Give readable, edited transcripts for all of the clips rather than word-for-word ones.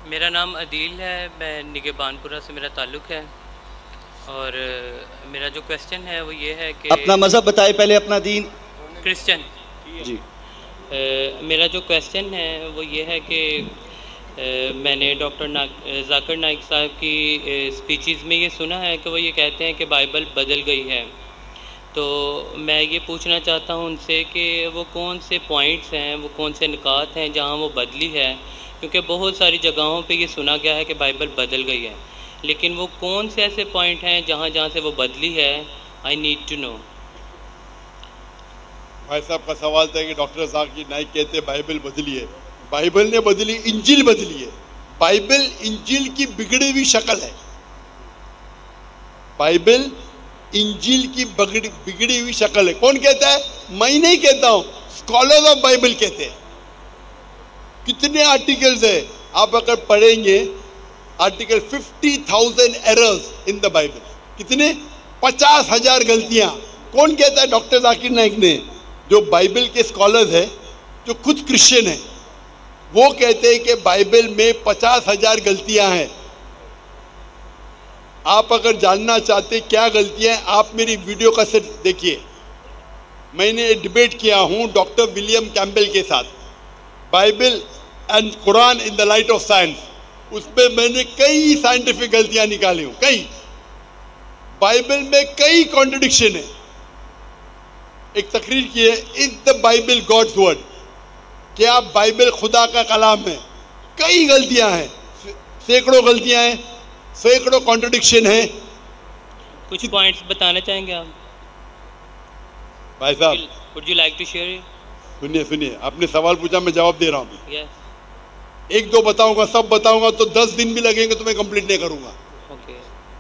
मेरा नाम अदील है, मैं निगहबानपुरा से मेरा ताल्लुक़ है। और मेरा जो क्वेश्चन है वो ये है कि अपना मज़हब बताए पहले, अपना दीन। क्रिश्चियन। जी। मेरा जो क्वेश्चन है वो ये है कि मैंने डॉक्टर ज़ाकिर नाइक साहब की स्पीचेस में ये सुना है कि वो ये कहते हैं कि बाइबल बदल गई है। तो मैं ये पूछना चाहता हूँ उनसे कि वो कौन से पॉइंट्स हैं, वो कौन से निकात हैं जहाँ वो बदली है, क्योंकि बहुत सारी जगहों पे ये सुना गया है कि बाइबल बदल गई है, लेकिन वो कौन से ऐसे पॉइंट हैं जहाँ जहाँ से वो बदली है। I need to know. भाई साहब का सवाल था कि डॉक्टर ज़ाकिर नाइक कहते हैं बाइबल बदली है। बाइबल ने बदली, इंजिल बदली है। बाइबल इंजिल की बिगड़ी हुई शक्ल है। बाइबल इंजिल की बिगड़ी हुई शक्ल है। कौन कहता है? मैं नहीं कहता हूं, स्कॉलर्स ऑफ बाइबल कहते हैं। कितने आर्टिकल्स है आप अगर पढ़ेंगे, article 50,000 errors in the Bible. कितने? 50,000 गलतियां। कौन कहता है? डॉक्टर ज़ाकिर नाइक ने। जो बाइबल के स्कॉलर्स है, जो खुद क्रिश्चियन है, वो कहते हैं कि बाइबल में 50,000 गलतियां हैं। आप अगर जानना चाहते क्या गलतियां हैं, आप मेरी वीडियो का सेट देखिए। मैंने डिबेट किया हूं डॉक्टर विलियम कैम्पबेल के साथ, Bible and Quran in the light of science. उसमें मैंने कई साइंटिफिक गलतियां निकाली हूं, कई। बाइबल में कई कॉन्ट्रडिक्शन है। एक तकरीर की है, is the Bible God's word? क्या बाइबल खुदा का कलाम है? कई गलतियां हैं, सैकड़ों गलतियां हैं, सैकड़ों कॉन्ट्रडिक्शन है। कुछ पॉइंट्स बताना चाहेंगे आप? भाई साहब, would you like to share? सुनिए सुनिए, आपने सवाल पूछा, मैं जवाब दे रहा हूँ। यस। एक दो बताऊंगा, सब बताऊंगा तो 10 दिन भी लगेंगे तो मैं कंप्लीट नहीं करूंगा। ओके।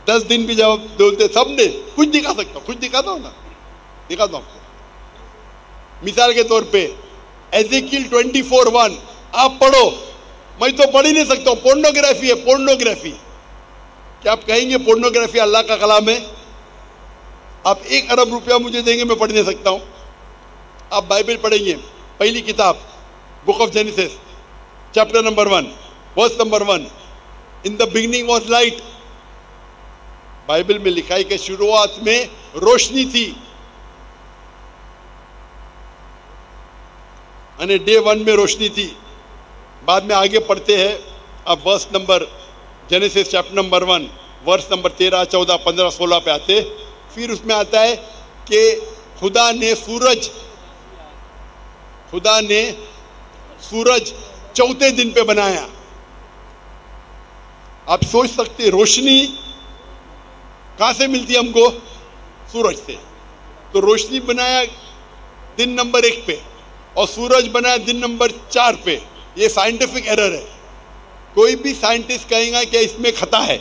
10 दिन भी जवाब बोलते सब ने। कुछ दिखा सकता हूँ, कुछ दिखाता हूँ ना, दिखाता हूँ। मिसाल के तौर पे एज़ेकिएल 24:1 आप पढ़ो। मैं तो पढ़ ही नहीं सकता हूँ, पोर्नोग्राफी है, पोर्नोग्राफी। क्या आप कहेंगे पोर्नोग्राफी अल्लाह का कलाम है? आप 1 अरब रुपया मुझे देंगे, मैं पढ़ नहीं सकता हूँ। आप बाइबल पढ़ेंगे, पहली किताब book of Genesis chapter number 1 verse number 1, in the beginning was light. Bible में लिखा है कि शुरुआत में रोशनी थी। यानी डे 1 में रोशनी थी। बाद में आगे पढ़ते हैं, अब verse number Genesis chapter number 1 verse number 13, 14, 15, 16 पे आते। फिर उसमें आता है कि खुदा ने सूरज चौथे दिन पे बनाया। आप सोच सकते, रोशनी कहां से मिलती है हमको? सूरज से। तो रोशनी बनाया दिन नंबर 1 पे और सूरज बनाया दिन नंबर 4 पे। ये साइंटिफिक एरर है। कोई भी साइंटिस्ट कहेगा कि इसमें खता है।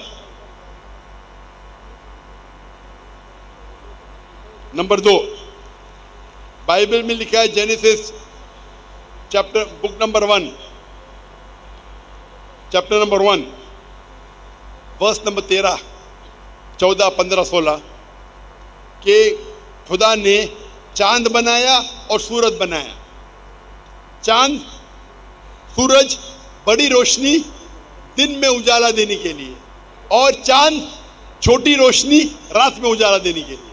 नंबर 2, बाइबल में लिखा है Genesis chapter book number 1 chapter number 1 verse number 13, 14, 15, 16 कि खुदा ने चांद बनाया और सूरज बनाया। चांद, सूरज बड़ी रोशनी दिन में उजाला देने के लिए, और चांद छोटी रोशनी रात में उजाला देने के लिए।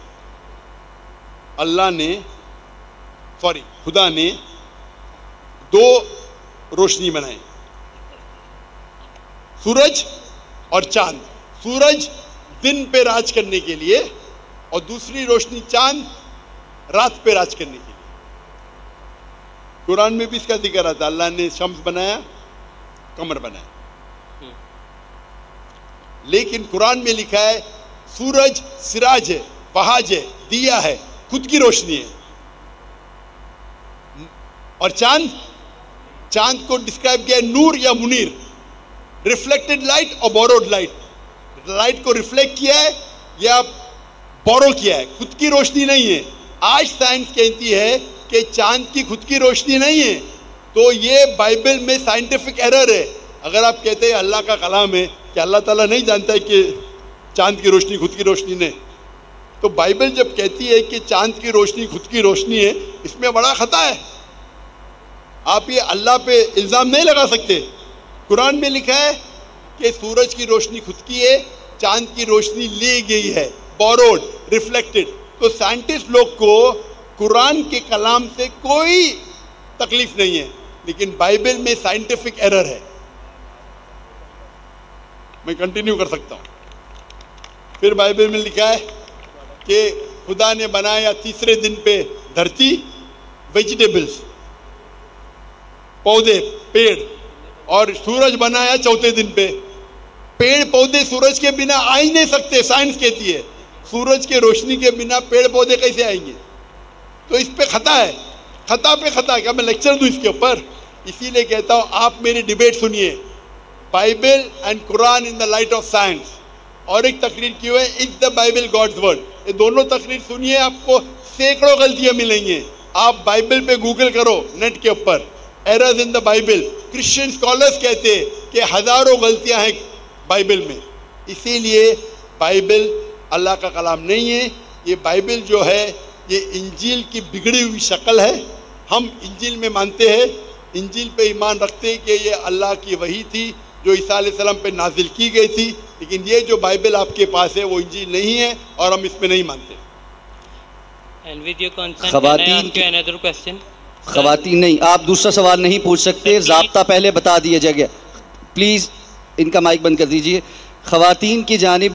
खुदा ने 2 रोशनी बनाई, सूरज और चांद। सूरज दिन पे राज करने के लिए और दूसरी रोशनी चांद रात पे राज करने के लिए। कुरान में भी इसका जिक्र आता है। अल्लाह ने शम्स बनाया, कमर बनाया। लेकिन कुरान में लिखा है सूरज सिराज है, वहाज है, दिया है, खुद की रोशनी है। और चांद को डिस्क्राइब किया नूर या मुनीर, रिफ्लेक्टेड लाइट और बोरोड लाइट। लाइट को रिफ्लेक्ट किया है या बोरो किया है, खुद की रोशनी नहीं है। आज साइंस कहती है कि चांद की खुद की रोशनी नहीं है। तो ये बाइबल में साइंटिफिक एरर है। अगर आप कहते हैं अल्लाह का कलाम है, कि अल्लाह ताला नहीं जानता है कि चांद की रोशनी खुद की रोशनी नहीं, तो बाइबल जब कहती है कि चांद की रोशनी खुद की रोशनी है, इसमें बड़ा खता है। आप ये अल्लाह पे इल्ज़ाम नहीं लगा सकते। कुरान में लिखा है कि सूरज की रोशनी खुद की है, चांद की रोशनी ली गई है, बोरोड, रिफ्लेक्टेड। तो साइंटिस्ट लोग को कुरान के कलाम से कोई तकलीफ नहीं है, लेकिन बाइबल में साइंटिफिक एरर है। मैं कंटिन्यू कर सकता हूं। फिर बाइबल में लिखा है कि खुदा ने बनाया तीसरे दिन पे धरती, वेजिटेबल्स, पौधे, पेड़, और सूरज बनाया चौथे दिन पे। पेड़ पौधे सूरज के बिना आ ही नहीं सकते, साइंस कहती है। सूरज के रोशनी के बिना पेड़ पौधे कैसे आएंगे? तो इस पे खता है, खता पे खता। क्या मैं लेक्चर दूं इसके ऊपर? इसीलिए कहता हूं आप मेरी डिबेट सुनिए, Bible and Quran in the light of science. और एक तकरीर की हुई है, is the Bible God's word. ये दोनों तकरीर सुनिए, आपको सैकड़ों गलतियां मिलेंगी। आप बाइबल पे गूगल करो नेट के ऊपर, errors in the Bible. Christian scholars कहते हैं कि हजारों गलतियां हैं बाइबल में। इसीलिए बाइबल अल्लाह का कलाम नहीं है। ये बाइबल जो है ये इंजील की बिगड़ी हुई शक्ल है। हम इंजील में मानते हैं, इंजील पे ईमान रखते हैं कि ये अल्लाह की वही थी जो ईसा अलैहिस्सलाम पे नाजिल की गई थी। लेकिन ये जो बाइबल आपके पास है वो इंजील नहीं है और हम इसमें नहीं मानते। And with your consent, खवातीन can I ask you another question? खवातीन नहीं, आप दूसरा सवाल नहीं पूछ सकते, ज़ाब्ता पहले बता दिया जाएगा। प्लीज़ इनका माइक बंद कर दीजिए। खवातीन की जानिब